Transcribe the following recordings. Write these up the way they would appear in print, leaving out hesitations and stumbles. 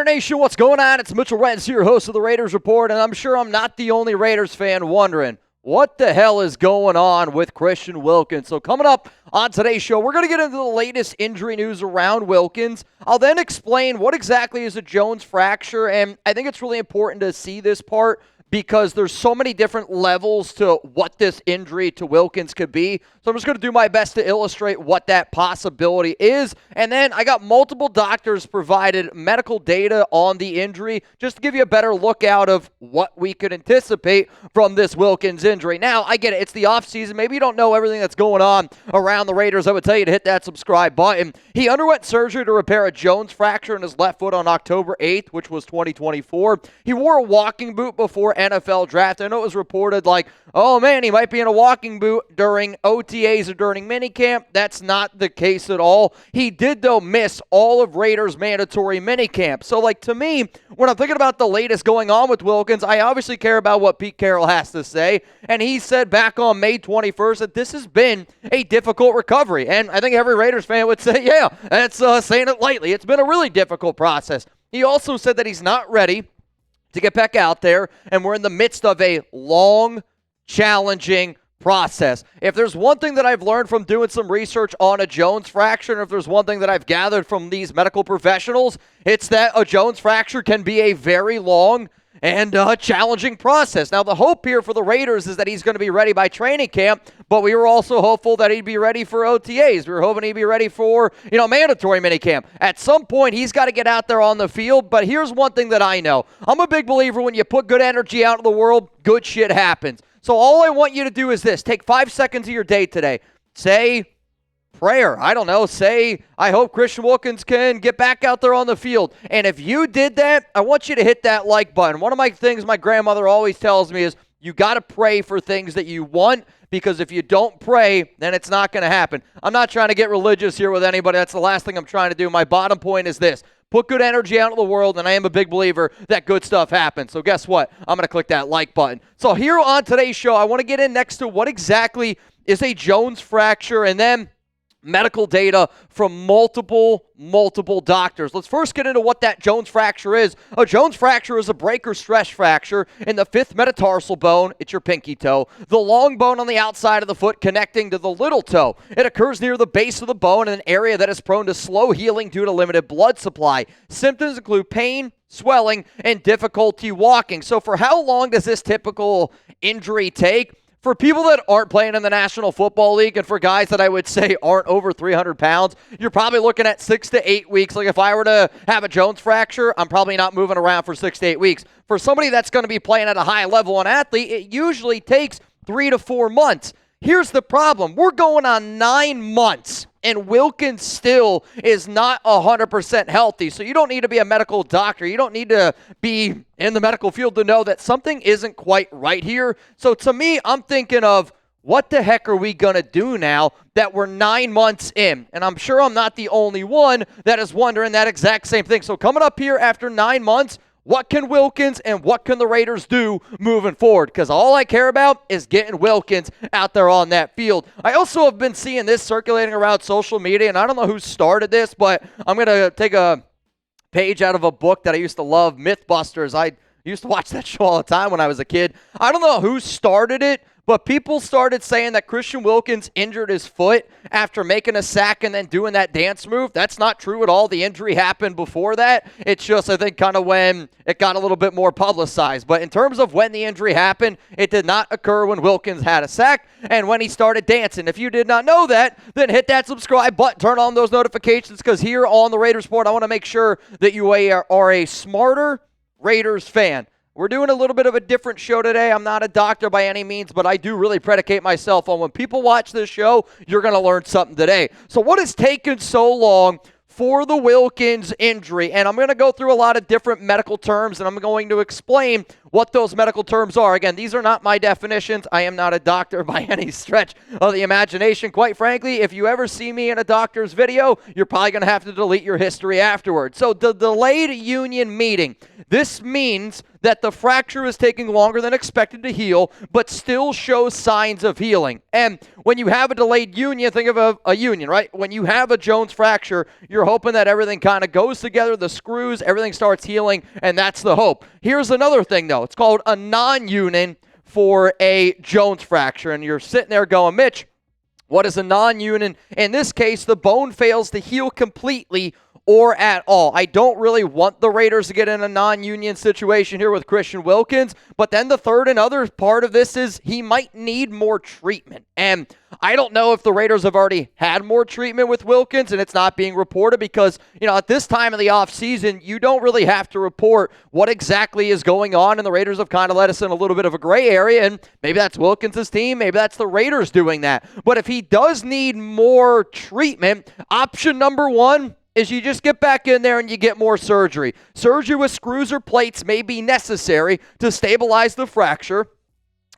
Raider Nation, what's going on? It's Mitchell Renz here, host of the Raiders Report, and I'm sure I'm not the only Raiders fan wondering what the hell is going on with Christian Wilkins. So coming up on today's show, we're going to get into the latest injury news around Wilkins. I'll then explain what exactly is a Jones fracture, and I think it's really important to see this part because there's so many different levels to what this injury to Wilkins could be. So I'm just going to do my best to illustrate what that possibility is. And then I got multiple doctors provided medical data on the injury just to give you a better lookout of what we could anticipate from this Wilkins injury. Now, I get it. It's the offseason. Maybe you don't know everything that's going on around the Raiders. I would tell you to hit that subscribe button. He underwent surgery to repair a Jones fracture in his left foot on October 8th, which was 2024. He wore a walking boot before NFL draft. I know it was reported like, oh man, he might be in a walking boot during OTAs or during minicamp. That's not the case at all. He did, though, miss all of Raiders' mandatory minicamp. So, like, to me, when I'm thinking about the latest going on with Wilkins, I obviously care about what Pete Carroll has to say. And he said back on May 21st that this has been a difficult recovery. And I think every Raiders fan would say, yeah, that's saying it lightly. It's been a really difficult process. He also said that he's not ready to get back out there, and we're in the midst of a long, challenging process. If there's one thing that I've learned from doing some research on a Jones fracture, and if there's one thing that I've gathered from these medical professionals, it's that a Jones fracture can be a very long and challenging process. Now, the hope here for the Raiders is that he's going to be ready by training camp, but we were also hopeful that he'd be ready for OTAs. We were hoping he'd be ready for, mandatory minicamp. At some point, he's got to get out there on the field, but here's one thing that I know. I'm a big believer when you put good energy out in the world, good shit happens. So all I want you to do is this. Take 5 seconds of your day today. Say prayer. I don't know. Say, I hope Christian Wilkins can get back out there on the field. And if you did that, I want you to hit that like button. One of my things my grandmother always tells me is you got to pray for things that you want, because if you don't pray, then it's not going to happen. I'm not trying to get religious here with anybody. That's the last thing I'm trying to do. My bottom point is this. Put good energy out in the world, and I am a big believer that good stuff happens. So guess what? I'm going to click that like button. So here on today's show, I want to get in next to what exactly is a Jones fracture, and then medical data from multiple doctors. Let's first get into what that Jones fracture is. A Jones fracture is a break or stress fracture in the fifth metatarsal bone. It's your pinky toe. The long bone on the outside of the foot connecting to the little toe. It occurs near the base of the bone in an area that is prone to slow healing due to limited blood supply. Symptoms include pain, swelling, and difficulty walking. So for how long does this typical injury take? For people that aren't playing in the National Football League, and for guys that I would say aren't over 300 pounds, you're probably looking at 6 to 8 weeks. Like if I were to have a Jones fracture, I'm probably not moving around for 6 to 8 weeks. For somebody that's going to be playing at a high level, an athlete, it usually takes 3 to 4 months. Here's the problem. We're going on 9 months, and Wilkins still is not 100% healthy. So you don't need to be a medical doctor. You don't need to be in the medical field to know that something isn't quite right here. So to me, I'm thinking of what the heck are we going to do now that we're 9 months in? And I'm sure I'm not the only one that is wondering that exact same thing. So coming up here after 9 months, what can Wilkins and what can the Raiders do moving forward? Because all I care about is getting Wilkins out there on that field. I also have been seeing this circulating around social media, and I don't know who started this, but I'm going to take a page out of a book that I used to love, Mythbusters. I used to watch that show all the time when I was a kid. I don't know who started it, but people started saying that Christian Wilkins injured his foot after making a sack and then doing that dance move. That's not true at all. The injury happened before that. It's just, I think, kind of when it got a little bit more publicized. But in terms of when the injury happened, it did not occur when Wilkins had a sack and when he started dancing. If you did not know that, then hit that subscribe button, turn on those notifications, because here on the Raiders Report, I want to make sure that you are a smarter Raiders fan. We're doing a little bit of a different show today. I'm not a doctor by any means, but I do really predicate myself on when people watch this show, you're going to learn something today. So what has taken so long for the Wilkins injury? And I'm going to go through a lot of different medical terms, and I'm going to explain what those medical terms are. Again, these are not my definitions. I am not a doctor by any stretch of the imagination. Quite frankly, if you ever see me in a doctor's video, you're probably going to have to delete your history afterwards. So the delayed union meeting, this means that the fracture is taking longer than expected to heal, but still shows signs of healing. And when you have a delayed union, think of a union, right? When you have a Jones fracture, you're hoping that everything kind of goes together, the screws, everything starts healing, and that's the hope. Here's another thing, though. It's called a non-union for a Jones fracture, and you're sitting there going, Mitch, what is a non-union? In this case, the bone fails to heal completely or at all. I don't really want the Raiders to get in a non-union situation here with Christian Wilkins, but then the third and other part of this is he might need more treatment. And I don't know if the Raiders have already had more treatment with Wilkins and it's not being reported because, at this time of the offseason, you don't really have to report what exactly is going on, and the Raiders have kind of let us in a little bit of a gray area, and maybe that's Wilkins' team, maybe that's the Raiders doing that. But if he does need more treatment, option number one is you just get back in there and you get more surgery. Surgery with screws or plates may be necessary to stabilize the fracture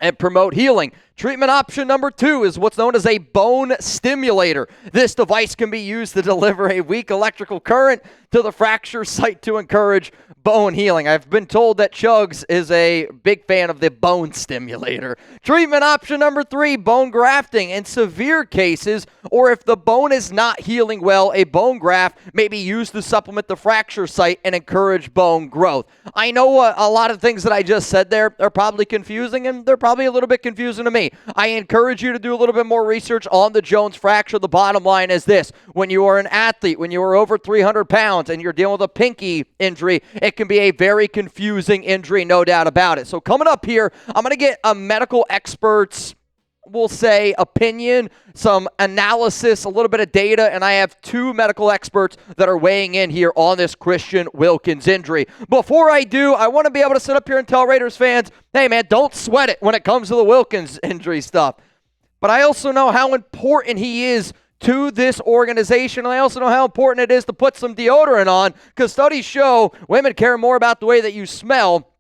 and promote healing. Treatment option number two is what's known as a bone stimulator. This device can be used to deliver a weak electrical current to the fracture site to encourage bone healing. I've been told that Chugs is a big fan of the bone stimulator. Treatment option number three, bone grafting. In severe cases, or if the bone is not healing well, a bone graft may be used to supplement the fracture site and encourage bone growth. I know a lot of things that I just said there are probably confusing, and they're probably a little bit confusing to me. I encourage you to do a little bit more research on the Jones fracture. The bottom line is this: when you are an athlete, when you are over 300 pounds and you're dealing with a pinky injury, it can be a very confusing injury, no doubt about it. So coming up here, I'm going to get a medical expert's, we'll say, opinion, some analysis, a little bit of data, and I have two medical experts that are weighing in here on this Christian Wilkins injury. Before I do, I want to be able to sit up here and tell Raiders fans, hey man, don't sweat it when it comes to the Wilkins injury stuff. But I also know how important he is to this organization, and I also know how important it is to put some deodorant on, because studies show women care more about the way that you smell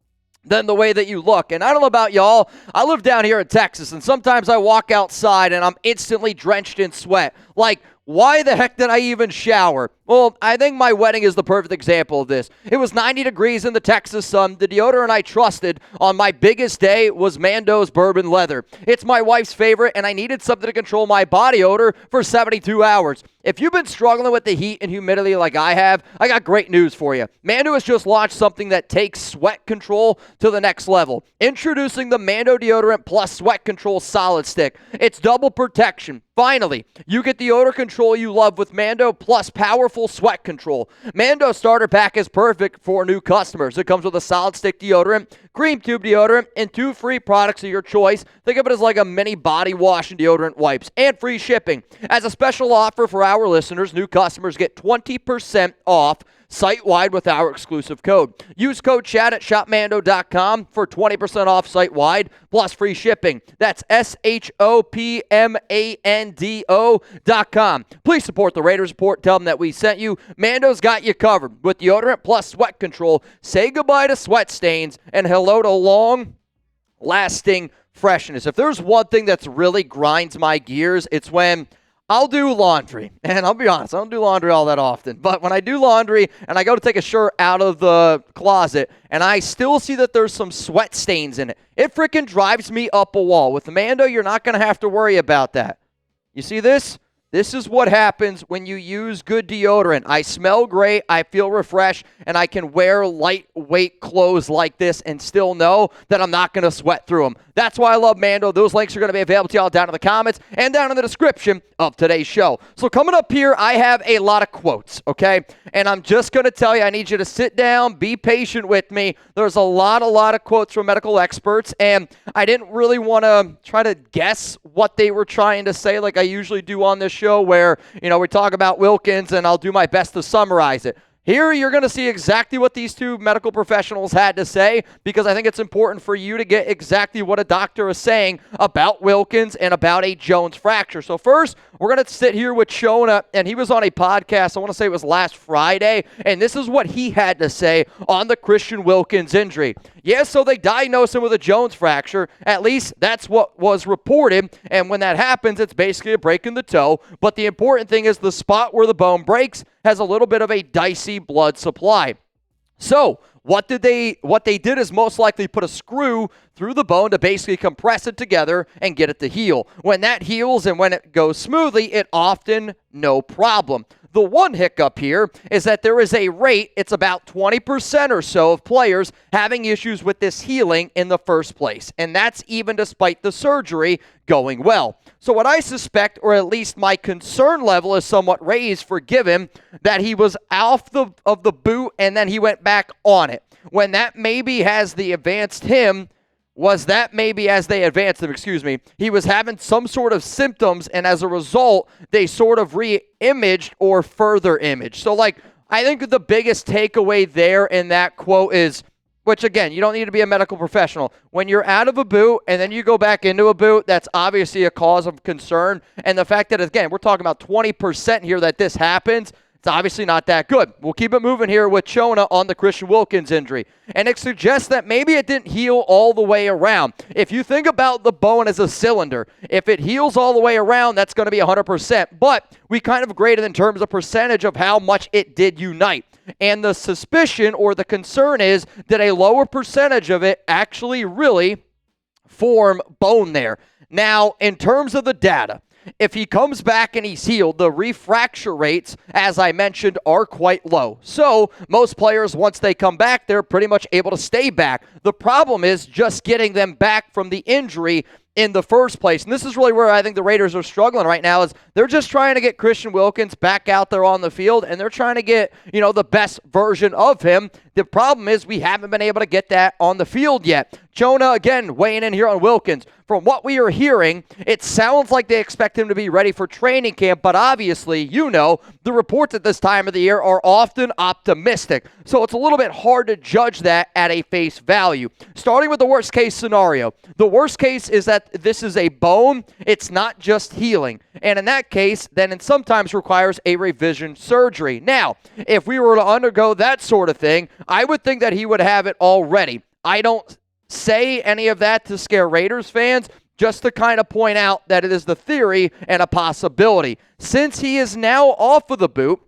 than the way that you look. And I don't know about y'all, I live down here in Texas, and sometimes I walk outside and I'm instantly drenched in sweat. Like, why the heck did I even shower? Well, I think my wedding is the perfect example of this. It was 90 degrees in the Texas sun. The deodorant I trusted on my biggest day was Mando's Bourbon Leather. It's my wife's favorite, and I needed something to control my body odor for 72 hours. If you've been struggling with the heat and humidity like I have, I got great news for you. Mando has just launched something that takes sweat control to the next level. Introducing the Mando Deodorant Plus Sweat Control Solid Stick. It's double protection. Finally, you get the odor control you love with Mando plus powerful sweat control. Mando Starter Pack is perfect for new customers. It comes with a solid stick deodorant, cream tube deodorant, and 2 free products of your choice. Think of it as like a mini body wash and deodorant wipes, and free shipping. As a special offer for our listeners, new customers get 20% off site-wide with our exclusive code. Use code CHAT at shopmando.com for 20% off site-wide plus free shipping. That's shopmando.com. Please support the Raiders Report. Tell them that we sent you. Mando's got you covered with deodorant plus sweat control. Say goodbye to sweat stains and hello to long-lasting freshness. If there's one thing that's really grinds my gears, it's when I'll do laundry, and I'll be honest, I don't do laundry all that often, but when I do laundry and I go to take a shirt out of the closet and I still see that there's some sweat stains in it, it freaking drives me up a wall. With the Mando, you're not going to have to worry about that. You see this? This is what happens when you use good deodorant. I smell great, I feel refreshed, and I can wear lightweight clothes like this and still know that I'm not going to sweat through them. That's why I love Mando. Those links are going to be available to y'all down in the comments and down in the description of today's show. So coming up here, I have a lot of quotes, okay? And I'm just going to tell you, I need you to sit down, be patient with me. There's a lot of quotes from medical experts, and I didn't really want to try to guess what they were trying to say like I usually do on this show where, we talk about Wilkins and I'll do my best to summarize it. Here, you're going to see exactly what these two medical professionals had to say, because I think it's important for you to get exactly what a doctor is saying about Wilkins and about a Jones fracture. So first, we're going to sit here with Shona, and he was on a podcast, I want to say it was last Friday, and this is what he had to say on the Christian Wilkins injury. Yes, so they diagnosed him with a Jones fracture. At least that's what was reported, and when that happens, it's basically a break in the toe, but the important thing is the spot where the bone breaks has a little bit of a dicey blood supply. So, what they did is most likely put a screw through the bone to basically compress it together and get it to heal. When that heals and when it goes smoothly, it often no problem. The one hiccup here is that there is a rate, it's about 20% or so of players having issues with this healing in the first place. And that's even despite the surgery going well. So what I suspect, or at least my concern level is somewhat raised for given that he was off of the boot and then he went back on it. When that maybe has the advanced him, was that maybe as they advanced him, he was having some sort of symptoms, and as a result, they sort of re-imaged or further imaged. So, I think the biggest takeaway there in that quote is, which again, you don't need to be a medical professional. When you're out of a boot and then you go back into a boot, that's obviously a cause of concern. And the fact that, again, we're talking about 20% here that this happens, it's obviously not that good. We'll keep it moving here with Chona on the Christian Wilkins injury. And it suggests that maybe it didn't heal all the way around. If you think about the bone as a cylinder, if it heals all the way around, that's going to be 100%. But we kind of graded in terms of percentage of how much it did unite. And the suspicion or the concern is that a lower percentage of it actually really form bone there. Now, in terms of the data, if he comes back and he's healed, the refracture rates, as I mentioned, are quite low. So most players, once they come back, they're pretty much able to stay back. The problem is just getting them back from the injury in the first place. And this is really where I think the Raiders are struggling right now, is they're just trying to get Christian Wilkins back out there on the field, and they're trying to get, the best version of him. The problem is we haven't been able to get that on the field yet. Jonah, again, weighing in here on Wilkins. From what we are hearing, it sounds like they expect him to be ready for training camp, but obviously, the reports at this time of the year are often optimistic. So it's a little bit hard to judge that at a face value. Starting with the worst case scenario. The worst case is that this is a bone. It's not just healing. And in that case, then it sometimes requires a revision surgery. Now, if we were to undergo that sort of thing, I would think that he would have it already. I don't say any of that to scare Raiders fans, just to kind of point out that it is the theory and a possibility. Since he is now off of the boot,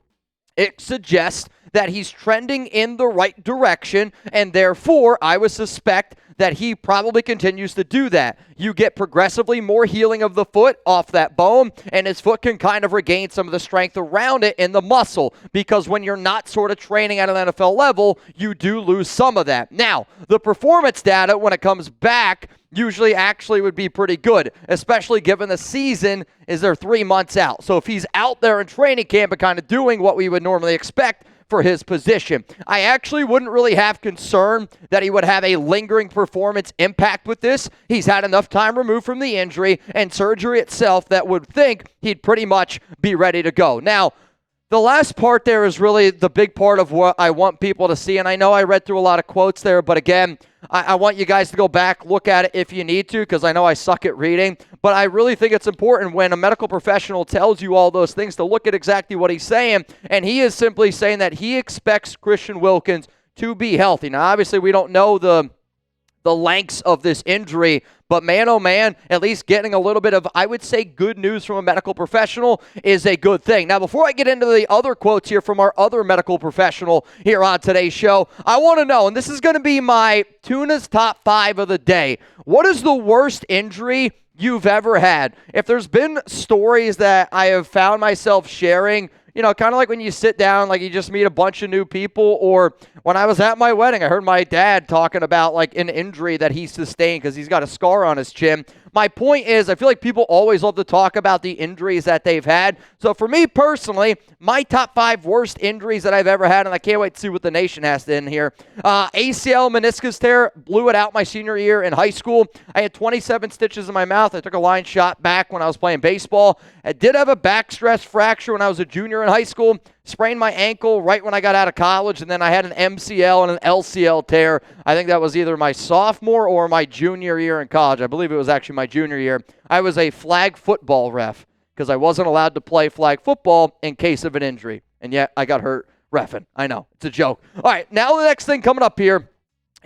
it suggests that he's trending in the right direction, and therefore I would suspect that he probably continues to do that. You get progressively more healing of the foot off that bone, and his foot can kind of regain some of the strength around it in the muscle, because when you're not sort of training at an NFL level, you do lose some of that. Now, the performance data when it comes back usually actually would be pretty good, especially given the season is there 3 months out. So if he's out there in training camp and kind of doing what we would normally expect for his position, I actually wouldn't really have concern that he would have a lingering performance impact with this. He's had enough time removed from the injury and surgery itself that would think he'd pretty much be ready to go. Now, the last part there is really the big part of what I want people to see, and I know I read through a lot of quotes there, but again, I want you guys to go back, look at it if you need to, because I know I suck at reading, but I really think it's important when a medical professional tells you all those things to look at exactly what he's saying, and he is simply saying that he expects Christian Wilkins to be healthy. Now, obviously, we don't know the lengths of this injury, but man, oh man, at least getting a little bit of, I would say, good news from a medical professional is a good thing. Now, before I get into the other quotes here from our other medical professional here on today's show, I want to know, and this is going to be my Tuna's top 5 of the day, what is the worst injury you've ever had? If there's been stories that I have found myself sharing, kind of like when you sit down, like you just meet a bunch of new people, or when I was at my wedding, I heard my dad talking about like an injury that he sustained because he's got a scar on his chin. My point is, I feel like people always love to talk about the injuries that they've had. So for me personally, my top 5 worst injuries that I've ever had, and I can't wait to see what the nation has to end here. ACL meniscus tear, blew it out my senior year in high school. I had 27 stitches in my mouth. I took a line shot back when I was playing baseball. I did have a back stress fracture when I was a junior in high school. Sprained my ankle right when I got out of college, and then I had an MCL and an LCL tear. I think that was either my sophomore or my junior year in college. I believe it was actually my junior year. I was a flag football ref because I wasn't allowed to play flag football in case of an injury, and yet I got hurt reffing. I know, it's a joke. All right, now the next thing coming up here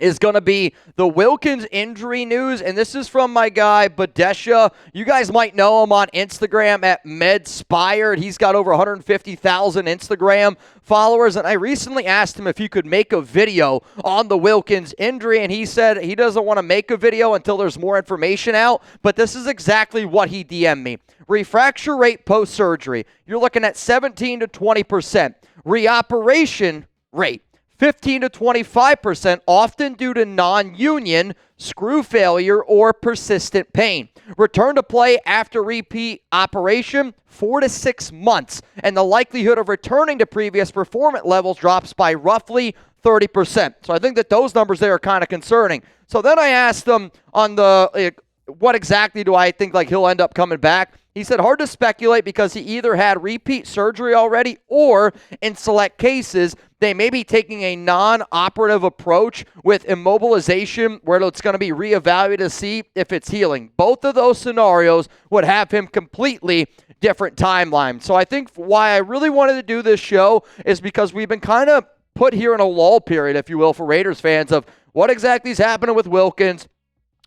is going to be the Wilkins injury news, and this is from my guy, Badesha. You guys might know him on Instagram at MedSpired. He's got over 150,000 Instagram followers, and I recently asked him if he could make a video on the Wilkins injury, and he said he doesn't want to make a video until there's more information out, but this is exactly what he DM'd me. Refracture rate post-surgery, you're looking at 17 to 20%. Reoperation rate, 15 to 25%, often due to non-union, screw failure, or persistent pain. Return to play after repeat operation, 4 to 6 months, and the likelihood of returning to previous performance levels drops by roughly 30%. So I think that those numbers there are kind of concerning. So then I asked him on the, what exactly do I think like he'll end up coming back? He said hard to speculate because he either had repeat surgery already or in select cases, they may be taking a non-operative approach with immobilization where it's going to be reevaluated to see if it's healing. Both of those scenarios would have him completely different timeline. So I think why I really wanted to do this show is because we've been kind of put here in a lull period, if you will, for Raiders fans of what exactly is happening with Wilkins.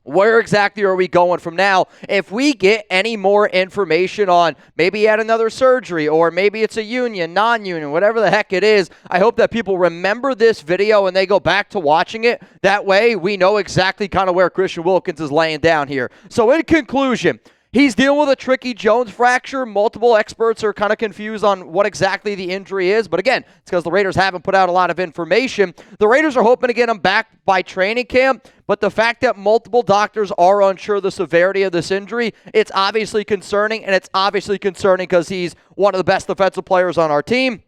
Where exactly are we going from now? If we get any more information on maybe he had another surgery or maybe it's a union, non-union, whatever the heck it is, I hope that people remember this video and they go back to watching it. That way we know exactly kind of where Christian Wilkins is laying down here. So in conclusion, he's dealing with a tricky Jones fracture. Multiple experts are kind of confused on what exactly the injury is. But again, it's because the Raiders haven't put out a lot of information. The Raiders are hoping to get him back by training camp. But the fact that multiple doctors are unsure of the severity of this injury, it's obviously concerning. And it's obviously concerning because he's one of the best defensive players on our team,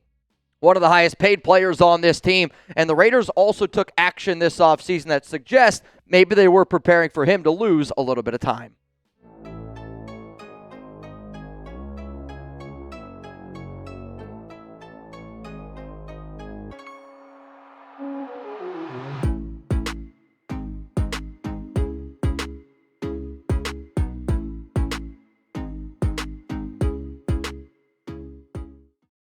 one of the highest paid players on this team. And the Raiders also took action this offseason that suggests maybe they were preparing for him to lose a little bit of time.